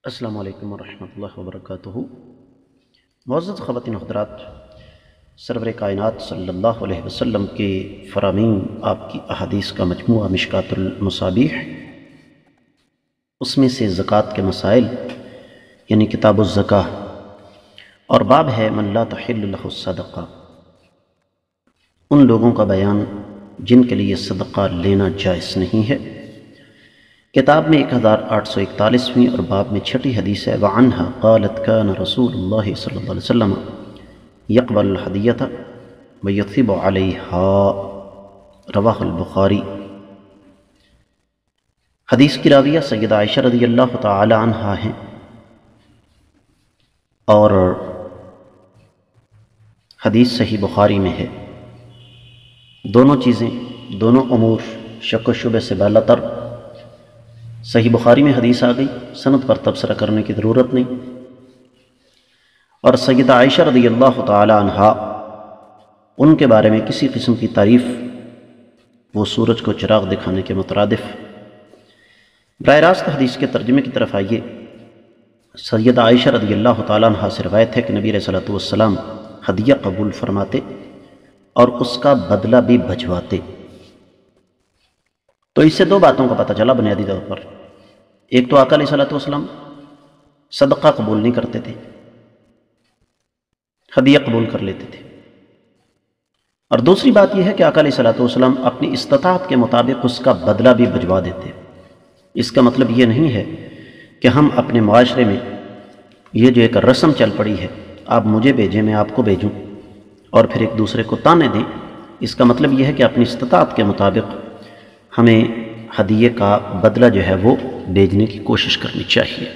السلام علیکم ورحمۃ اللہ وبرکاتہ۔ معزز خواتین و حضرات، سرور کائنات صلی اللہ علیہ وسلم کے فرامین آپ کی احادیث کا مجموعہ مشکات المصابیح، اس میں سے زکوٰۃ کے مسائل یعنی کتاب الزکاہ، اور باب ہے من لا تحل له الصدقہ، ان لوگوں کا بیان جن کے لیے صدقہ لینا جائز نہیں ہے۔ کتاب میں 1841ویں اور باب میں 6 حدیث ہے۔ وعنہا قالت کان رسول اللہ صلی اللہ علیہ وسلم یقبل الحدیۃ ویثب علیہا، رواہ البخاری۔ حدیث کی راویہ سیدہ عائشہ رضی اللہ تعالی عنہا ہیں، اور حدیث صحیح بخاری میں ہے۔ دونوں چیزیں، دونوں امور شک و شبہ سے بالا تر۔ صحیح بخاری میں حدیث آ گئی، سند پر تبصرہ کرنے کی ضرورت نہیں، اور سیدہ عائشہ رضی اللہ تعالی عنہا، ان کے بارے میں کسی قسم کی تعریف وہ سورج کو چراغ دکھانے کے مترادف۔ براہ راست حدیث کے ترجمے کی طرف آئیے۔ سیدہ عائشہ رضی اللہ تعالی عنہا سے روایت ہے کہ نبی علیہ الصلوۃ والسلام ہدیہ قبول فرماتے اور اس کا بدلہ بھی بھجواتے۔ تو اس سے دو باتوں کا پتہ چلا بنیادی طور پر۔ ایک تو آقا علیہ الصلوۃ والسلام صدقہ قبول نہیں کرتے تھے، ہدیہ قبول کر لیتے تھے، اور دوسری بات یہ ہے کہ آقا علیہ الصلوۃ والسلام اپنی استطاعت کے مطابق اس کا بدلہ بھی بھجوا دیتے۔ اس کا مطلب یہ نہیں ہے کہ ہم اپنے معاشرے میں یہ جو ایک رسم چل پڑی ہے، آپ مجھے بھیجیں میں آپ کو بھیجوں، اور پھر ایک دوسرے کو تانے دیں۔ اس کا مطلب یہ ہے کہ اپنی استطاعت کے مطابق ہمیں ہدیے کا بدلہ جو ہے وہ بھیجنے کی کوشش کرنی چاہیے۔